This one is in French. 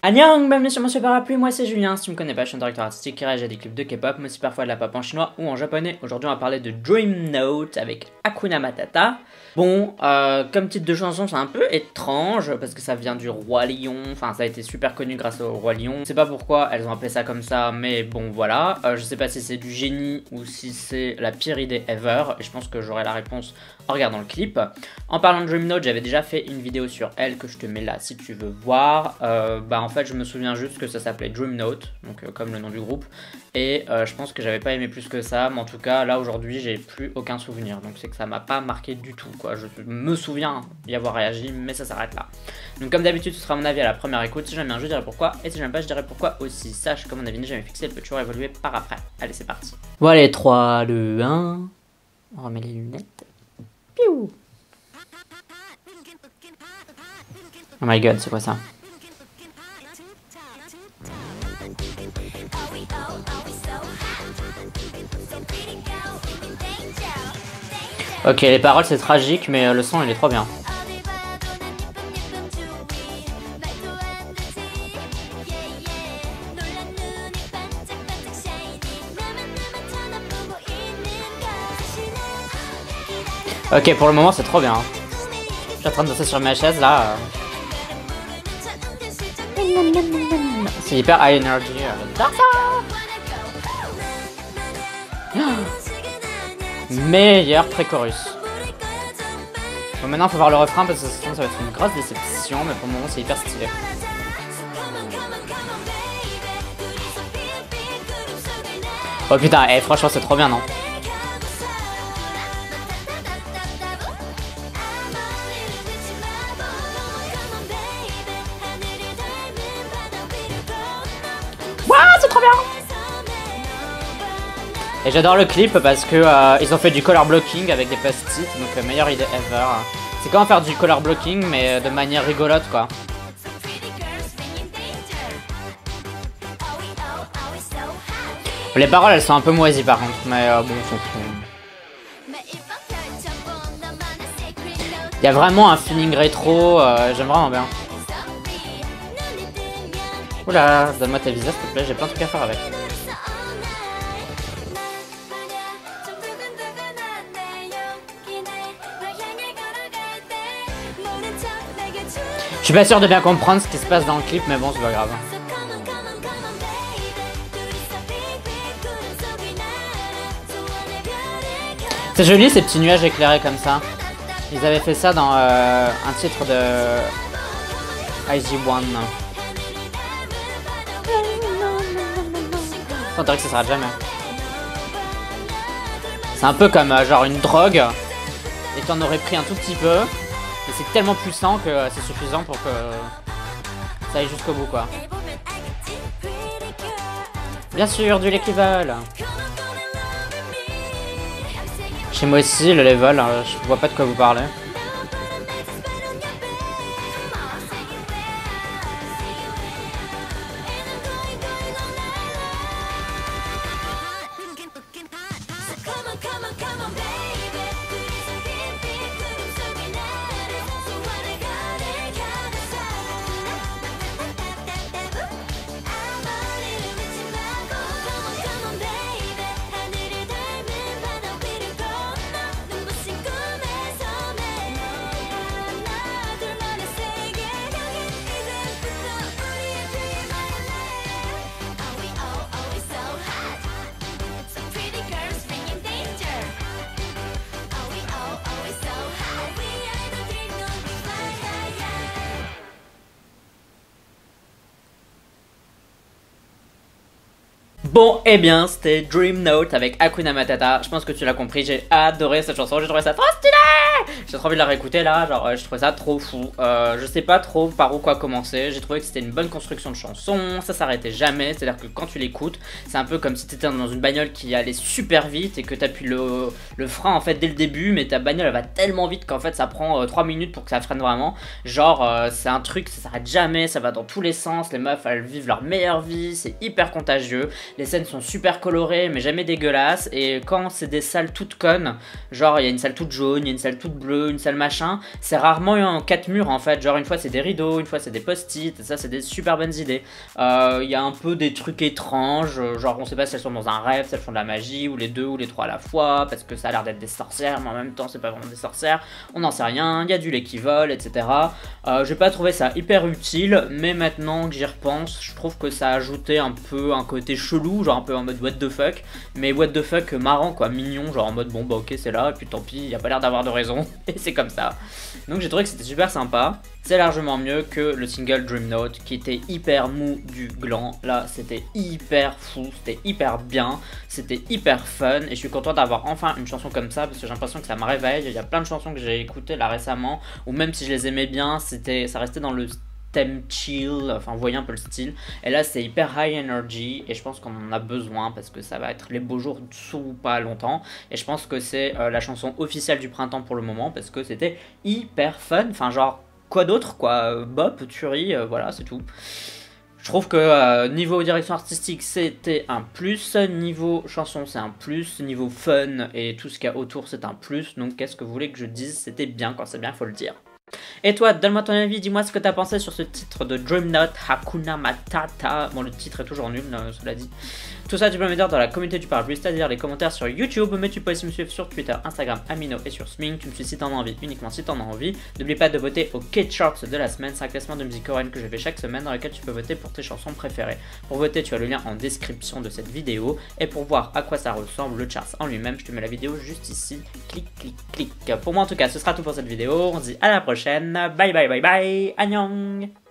Annyeong, bienvenue sur mon super parapluie, moi c'est Julien, si tu me connais pas, je suis un directeur artistique qui réagit à des clips de K-pop, mais aussi parfois de la pop en chinois ou en japonais. Aujourd'hui on va parler de Dream Note avec Hakuna Matata. Bon, comme titre de chanson c'est un peu étrange, parce que ça vient du Roi Lion, enfin ça a été super connu grâce au Roi Lion. Je sais pas pourquoi elles ont appelé ça comme ça, mais bon voilà. Je sais pas si c'est du génie ou si c'est la pire idée ever, et je pense que j'aurai la réponse en regardant le clip. En parlant de Dream Note, j'avais déjà fait une vidéo sur elle que je te mets là si tu veux voir. En fait je me souviens juste que ça s'appelait Dream Note, donc comme le nom du groupe, et je pense que j'avais pas aimé plus que ça, mais en tout cas là aujourd'hui j'ai plus aucun souvenir, donc c'est que ça m'a pas marqué du tout quoi. Je me souviens y avoir réagi, mais ça s'arrête là. Donc comme d'habitude ce sera mon avis à la première écoute, si j'aime bien je dirai pourquoi, et si j'aime pas je dirai pourquoi aussi. Sache que mon avis n'est jamais fixé, il peut toujours évoluer par après. Allez c'est parti. Voilà, les 3, 2, 1, on remet les lunettes. Piou. Oh my god, c'est quoi ça? Ok, les paroles c'est tragique, mais le son il est trop bien. Ok, pour le moment c'est trop bien. Je suis en train de danser sur ma chaise là. C'est hyper high energy. Meilleur pré-chorus. Bon, maintenant faut voir le refrain parce que sinon ça va être une grosse déception, mais pour le moment c'est hyper stylé. Oh putain, franchement c'est trop bien, non? C'est trop bien. Et j'adore le clip parce que ils ont fait du color blocking avec des post-it, donc meilleure idée ever. C'est comment faire du color blocking mais de manière rigolote quoi. Les paroles elles sont un peu moisies par contre, mais bon on s'en fout. Il y a vraiment un feeling rétro, j'aime vraiment bien. Oula, donne-moi ta visa s'il te plaît, j'ai plein de trucs à faire avec. Je suis pas sûr de bien comprendre ce qui se passe dans le clip, mais bon, c'est pas grave. C'est joli ces petits nuages éclairés comme ça. Ils avaient fait ça dans un titre de IG1. On dirait que ça s'arrête jamais. C'est un peu comme genre une drogue et t'en aurais pris un tout petit peu et c'est tellement puissant que c'est suffisant pour que ça aille jusqu'au bout quoi. Bien sûr, du level. Chez moi aussi le level, je vois pas de quoi vous parlez. Bon, eh bien, c'était Dream Note avec Hakuna Matata. Je pense que tu l'as compris, j'ai adoré cette chanson, j'ai trouvé ça trop stylé. J'ai trop envie de la réécouter là, genre je trouvais ça trop fou. Je sais pas trop par où quoi commencer, j'ai trouvé que c'était une bonne construction de chanson, ça s'arrêtait jamais, c'est-à-dire que quand tu l'écoutes, c'est un peu comme si t'étais dans une bagnole qui allait super vite et que t'appuies le frein en fait dès le début, mais ta bagnole elle va tellement vite qu'en fait ça prend 3 minutes pour que ça freine vraiment. Genre c'est un truc, ça s'arrête jamais, ça va dans tous les sens, les meufs elles vivent leur meilleure vie, c'est hyper contagieux. Les les scènes sont super colorées mais jamais dégueulasses, et quand c'est des salles toutes connes, genre il y a une salle toute jaune, il y a une salle toute bleue, une salle machin, c'est rarement en 4 murs en fait, genre une fois c'est des rideaux, une fois c'est des post-it, ça c'est des super bonnes idées. Il y a un peu des trucs étranges, genre on sait pas si elles sont dans un rêve, si elles font de la magie, ou les deux ou les trois à la fois, parce que ça a l'air d'être des sorcières, mais en même temps c'est pas vraiment des sorcières, on n'en sait rien, il y a du lait qui vole, etc. J'ai pas trouvé ça hyper utile, mais maintenant que j'y repense, je trouve que ça a ajouté un peu un côté chelou, genre un peu en mode what the fuck, mais what the fuck marrant quoi, mignon, genre en mode bon bah ok c'est là, et puis tant pis, y a pas l'air d'avoir de raison, et c'est comme ça. Donc j'ai trouvé que c'était super sympa. C'est largement mieux que le single Dream Note qui était hyper mou du gland. Là c'était hyper fou, c'était hyper bien, c'était hyper fun, et je suis content d'avoir enfin une chanson comme ça parce que j'ai l'impression que ça me réveille. Il y a plein de chansons que j'ai écoutées là récemment, ou même si je les aimais bien, ça restait dans le thème chill, enfin vous voyez un peu le style, et là c'est hyper high energy, et je pense qu'on en a besoin parce que ça va être les beaux jours sous pas longtemps, et je pense que c'est la chanson officielle du printemps pour le moment parce que c'était hyper fun, enfin genre quoi d'autre quoi, bop, tuerie, voilà c'est tout. Je trouve que niveau direction artistique c'était un plus, niveau chanson c'est un plus, niveau fun et tout ce qu'il y a autour c'est un plus, donc qu'est-ce que vous voulez que je dise, c'était bien, quand c'est bien faut le dire. Et toi, donne-moi ton avis, dis-moi ce que t'as pensé sur ce titre de Dream Note, Hakuna Matata. Bon, le titre est toujours nul, cela dit. Tout ça, tu peux me dire dans la communauté du parapluie, c'est-à-dire les commentaires sur YouTube, mais tu peux aussi me suivre sur Twitter, Instagram, Amino et sur Smink. Tu me suis si t'en as envie, uniquement si t'en as envie. N'oublie pas de voter au K-Charts de la semaine, c'est un classement de musique coréenne que je fais chaque semaine dans lequel tu peux voter pour tes chansons préférées. Pour voter, tu as le lien en description de cette vidéo. Et pour voir à quoi ça ressemble le charts en lui-même, je te mets la vidéo juste ici. Clic, clic, clic. Pour moi en tout cas, ce sera tout pour cette vidéo. On se dit à la prochaine. Bye bye bye bye. Annyeong.